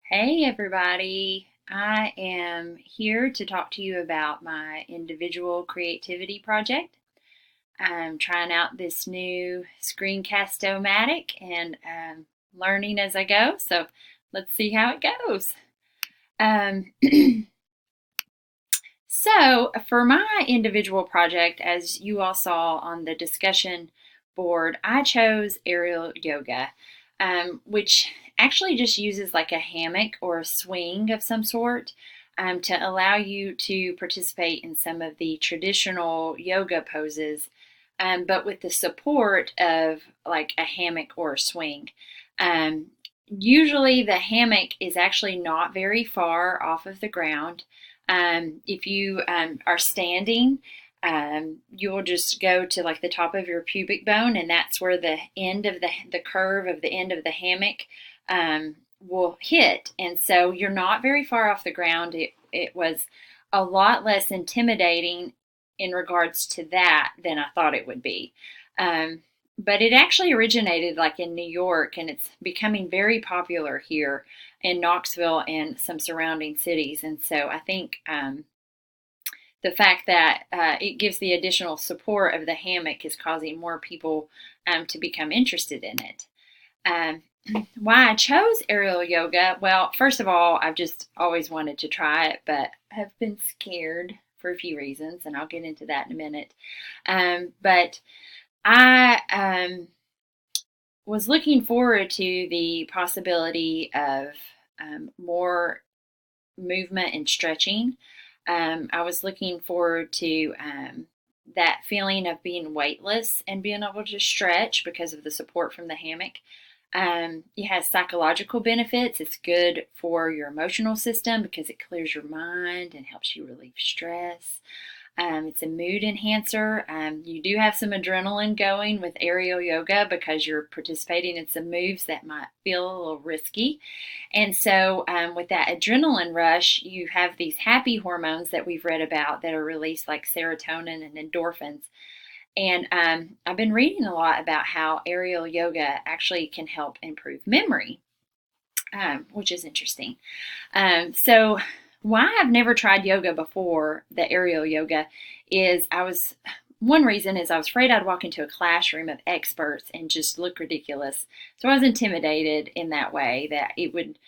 Hey everybody, I am here to talk to you about my individual creativity project. I'm trying out this new Screencast-O-Matic and learning as I go, so let's see how it goes. Um, so, for my individual project, as you all saw on the discussion board, I chose aerial yoga, which actually just uses like a hammock or a swing of some sort to allow you to participate in some of the traditional yoga poses, but with the support of like a hammock or a swing. Um, Usually, the hammock is actually not very far off of the ground. If you are standing, you'll just go to like the top of your pubic bone, and that's where the end of the curve of the end of the hammock will hit. And so you're not very far off the ground. It was a lot less intimidating in regards to that than I thought it would be. Um, but it actually originated like in New York, and it's becoming very popular here in Knoxville and some surrounding cities. And so I think the fact that it gives the additional support of the hammock is causing more people to become interested in it. Um, why I chose aerial yoga? Well, first of all, I've just always wanted to try it, but have been scared for a few reasons, and I'll get into that in a minute. But I was looking forward to the possibility of more movement and stretching. I was looking forward to that feeling of being weightless and being able to stretch because of the support from the hammock. It has psychological benefits. It's good for your emotional system because it clears your mind and helps you relieve stress. It's a mood enhancer. You do have some adrenaline going with aerial yoga because you're participating in some moves that might feel a little risky. And so, with that adrenaline rush, you have these happy hormones that we've read about that are released, like serotonin and endorphins. And I've been reading a lot about how aerial yoga actually can help improve memory, which is interesting. So, why I've never tried yoga before, the aerial yoga, is one reason is I was afraid I'd walk into a classroom of experts and just look ridiculous. So I was intimidated in that way that it would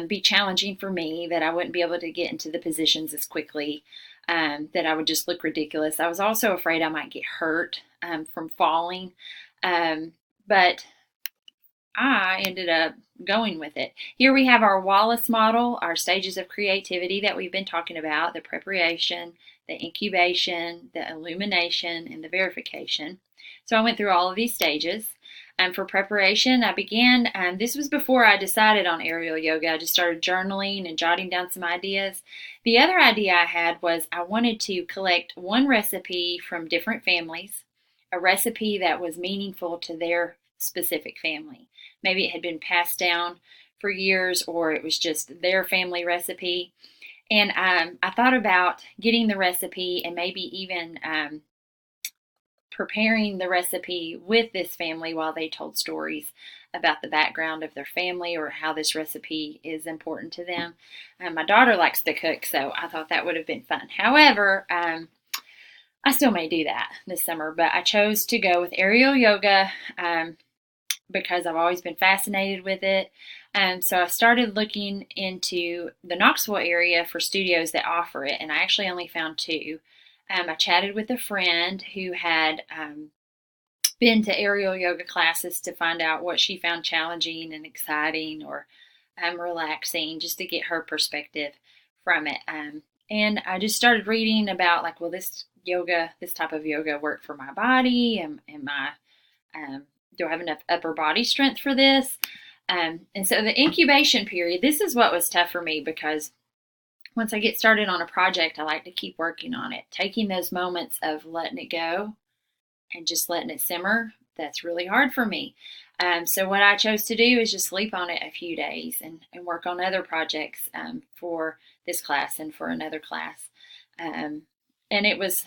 be challenging for me, that I wouldn't be able to get into the positions as quickly, that I would just look ridiculous. I was also afraid I might get hurt from falling. But I ended up going with it. Here we have our Wallace model, our stages of creativity that we've been talking about: the preparation, the incubation, the illumination, and the verification. So I went through all of these stages. For preparation, I began, this was before I decided on aerial yoga. I just started journaling and jotting down some ideas. The other idea I had was I wanted to collect one recipe from different families, a recipe that was meaningful to their specific family. Maybe it had been passed down for years, or it was just their family recipe. And I thought about getting the recipe and maybe even preparing the recipe with this family while they told stories about the background of their family or how this recipe is important to them. My daughter likes to cook, so I thought that would have been fun. However, I still may do that this summer, but I chose to go with aerial yoga because I've always been fascinated with it. So I started looking into the Knoxville area for studios that offer it, and I actually only found two. I chatted with a friend who had been to aerial yoga classes to find out what she found challenging and exciting or relaxing, just to get her perspective from it. And I just started reading about, like, will this type of yoga work for my body? Am I do I have enough upper body strength for this? And so the incubation period, this is what was tough for me, because once I get started on a project, I like to keep working on it. Taking those moments of letting it go and just letting it simmer, that's really hard for me. So what I chose to do is just sleep on it a few days and work on other projects for this class and for another class. And it was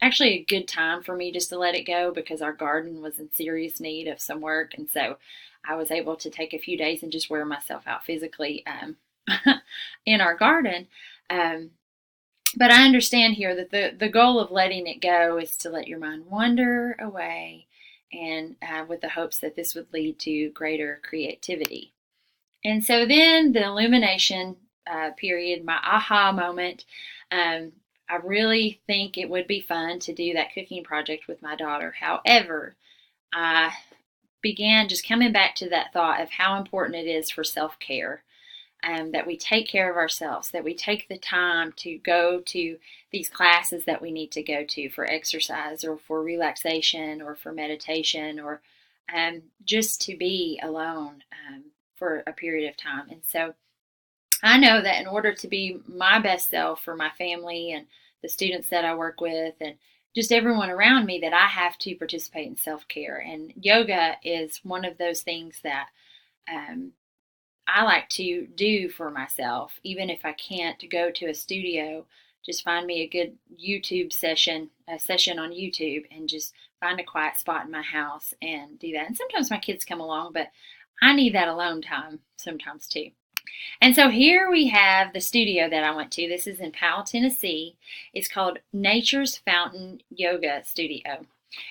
actually a good time for me just to let it go, because our garden was in serious need of some work. And so I was able to take a few days and just wear myself out physically in our garden. But I understand here that the goal of letting it go is to let your mind wander away, and with the hopes that this would lead to greater creativity. And so then the illumination period, my aha moment, I really think it would be fun to do that cooking project with my daughter. However, I began just coming back to that thought of how important it is for self-care, that we take care of ourselves, that we take the time to go to these classes that we need to go to for exercise or for relaxation or for meditation, or just to be alone for a period of time. And so I know that in order to be my best self for my family and the students that I work with and just everyone around me, that I have to participate in self-care. And yoga is one of those things that I like to do for myself, even if I can't go to a studio. Just find me a good YouTube session, a session on YouTube, and just find a quiet spot in my house and do that. And sometimes my kids come along, but I need that alone time sometimes too. And so here we have the studio that I went to. This is in Powell, Tennessee. It's called Nature's Fountain Yoga Studio.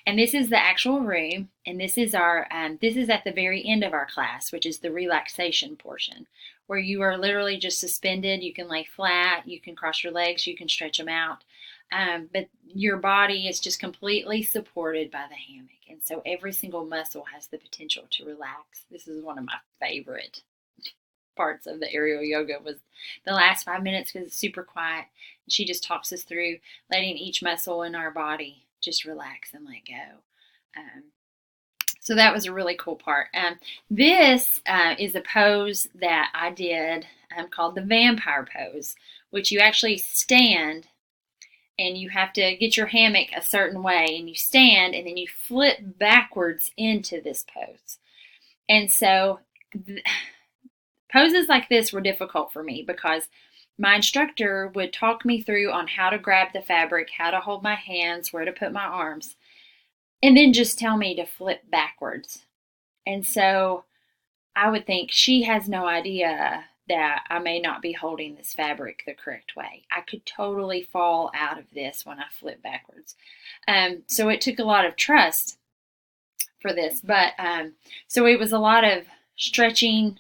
And this is the actual room, and this is our this is at the very end of our class, which is the relaxation portion, where you are literally just suspended. You can lay flat, you can cross your legs, you can stretch them out, but your body is just completely supported by the hammock, and so every single muscle has the potential to relax. This is one of my favorite parts of the aerial yoga, was the last 5 minutes, because it's super quiet, and she just talks us through letting each muscle in our body just relax and let go. So that was a really cool part. This is a pose that I did called the vampire pose, which you actually stand and you have to get your hammock a certain way, and you stand and then you flip backwards into this pose. And so poses like this were difficult for me because my instructor would talk me through on how to grab the fabric, how to hold my hands, where to put my arms, and then just tell me to flip backwards. And so I would think, she has no idea that I may not be holding this fabric the correct way. I could totally fall out of this when I flip backwards. So it took a lot of trust for this. But so it was a lot of stretching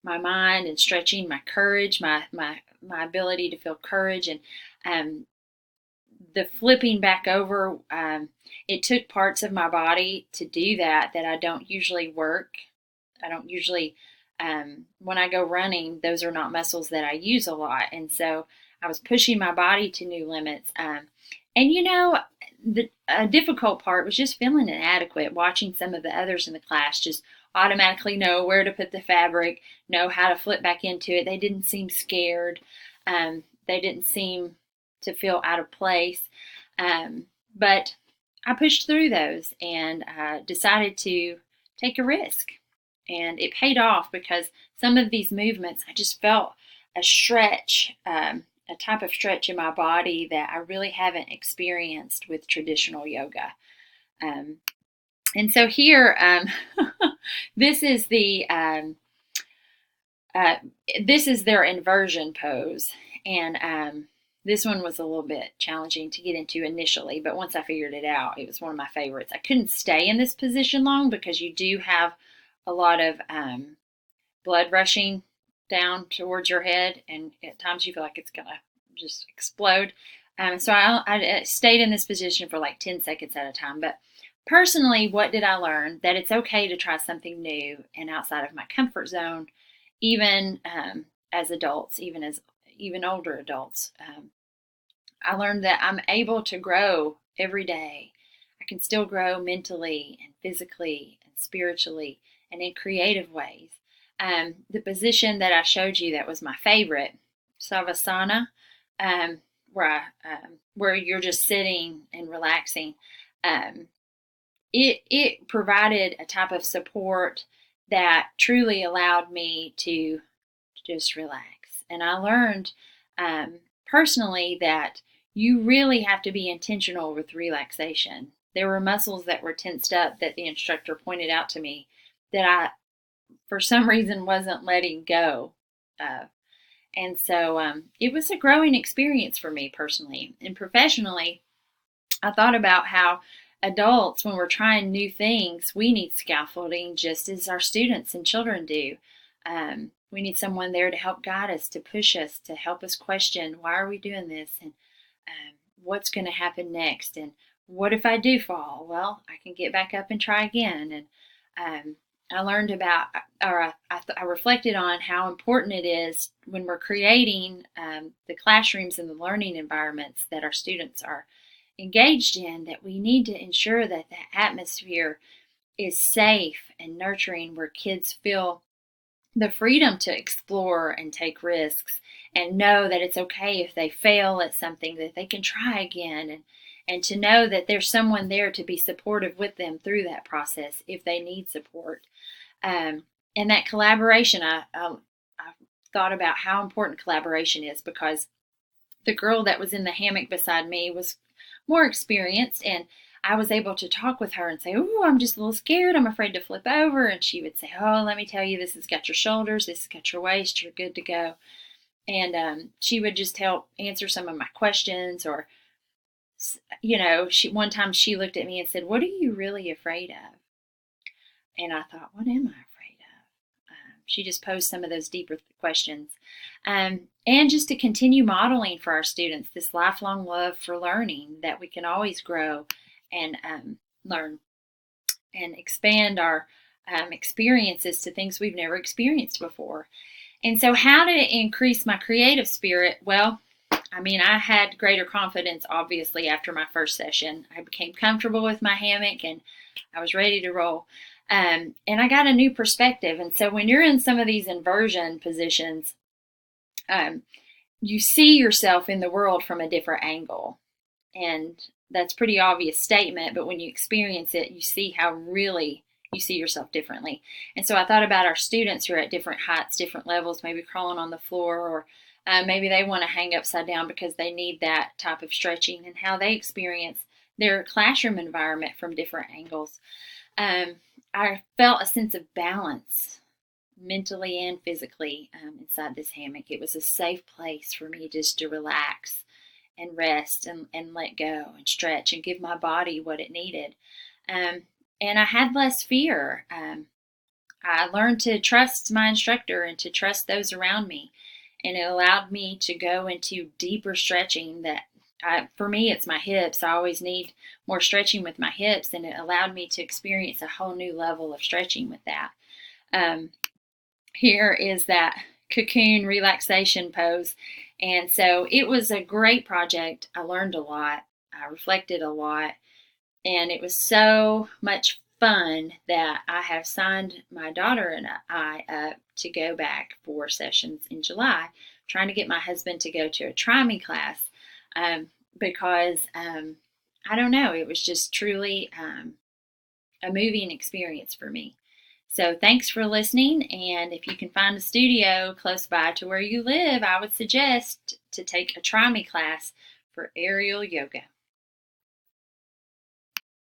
my mind and stretching my courage, my ability to feel courage, and the flipping back over. It took parts of my body to do that I don't usually work. I don't usually, when I go running, those are not muscles that I use a lot. And so I was pushing my body to new limits. And the difficult part was just feeling inadequate, watching some of the others in the class just automatically know where to put the fabric, know how to flip back into it. They didn't seem scared. They didn't seem to feel out of place. But I pushed through those and decided to take a risk. And it paid off, because some of these movements, I just felt a stretch, a type of stretch in my body that I really haven't experienced with traditional yoga. And so here, this is this is their inversion pose, and this one was a little bit challenging to get into initially, but once I figured it out, it was one of my favorites. I couldn't stay in this position long because you do have a lot of blood rushing down towards your head, and at times you feel like it's gonna just explode. So I stayed in this position for like 10 seconds at a time. But personally, what did I learn? That it's okay to try something new and outside of my comfort zone, even as adults, even older adults. I learned that I'm able to grow every day. I can still grow mentally and physically and spiritually and in creative ways. The position that I showed you that was my favorite, Savasana, where you're just sitting and relaxing, it provided a type of support that truly allowed me to just relax. And I learned personally that you really have to be intentional with relaxation. There were muscles that were tensed up that the instructor pointed out to me that for some reason wasn't letting go of. And so it was a growing experience for me personally. And professionally, I thought about how adults, when we're trying new things, we need scaffolding just as our students and children do. We need someone there to help guide us, to push us, to help us question, why are we doing this? And what's going to happen next? And what if I do fall? Well, I can get back up and try again. And I learned about, or I reflected on how important it is when we're creating the classrooms and the learning environments that our students are engaged in, that we need to ensure that the atmosphere is safe and nurturing, where kids feel the freedom to explore and take risks and know that it's okay if they fail at something, that they can try again, and to know that there's someone there to be supportive with them through that process if they need support. And that collaboration, I thought about how important collaboration is, because the girl that was in the hammock beside me was more experienced, and I was able to talk with her and say, "Oh, I'm just a little scared. I'm afraid to flip over." And she would say, "Oh, let me tell you, this has got your shoulders, this has got your waist, you're good to go." And she would just help answer some of my questions. Or, one time she looked at me and said, "What are you really afraid of?" And I thought, what am I afraid of? She just posed some of those deeper questions. And just to continue modeling for our students this lifelong love for learning, that we can always grow and learn and expand our experiences to things we've never experienced before. And so, how to increase my creative spirit? Well, I had greater confidence, obviously, after my first session. I became comfortable with my hammock and I was ready to roll. And I got a new perspective. And so when you're in some of these inversion positions, you see yourself in the world from a different angle. And that's a pretty obvious statement, but when you experience it, you see how really you see yourself differently. And so I thought about our students who are at different heights, different levels, maybe crawling on the floor, or maybe they want to hang upside down because they need that type of stretching, and how they experience their classroom environment from different angles. I felt a sense of balance mentally and physically inside this hammock. It was a safe place for me just to relax and rest and let go and stretch and give my body what it needed. And I had less fear. I learned to trust my instructor and to trust those around me. And it allowed me to go into deeper stretching that for me, it's my hips. I always need more stretching with my hips, and it allowed me to experience a whole new level of stretching with that. Here is that cocoon relaxation pose. And so it was a great project. I learned a lot. I reflected a lot. And it was so much fun that I have signed my daughter and I up to go back for sessions in July, trying to get my husband to go to a Try Me class. Because I don't know, it was just truly a moving experience for me. So thanks for listening, and if you can find a studio close by to where you live, I would suggest to take a Try Me class for aerial yoga.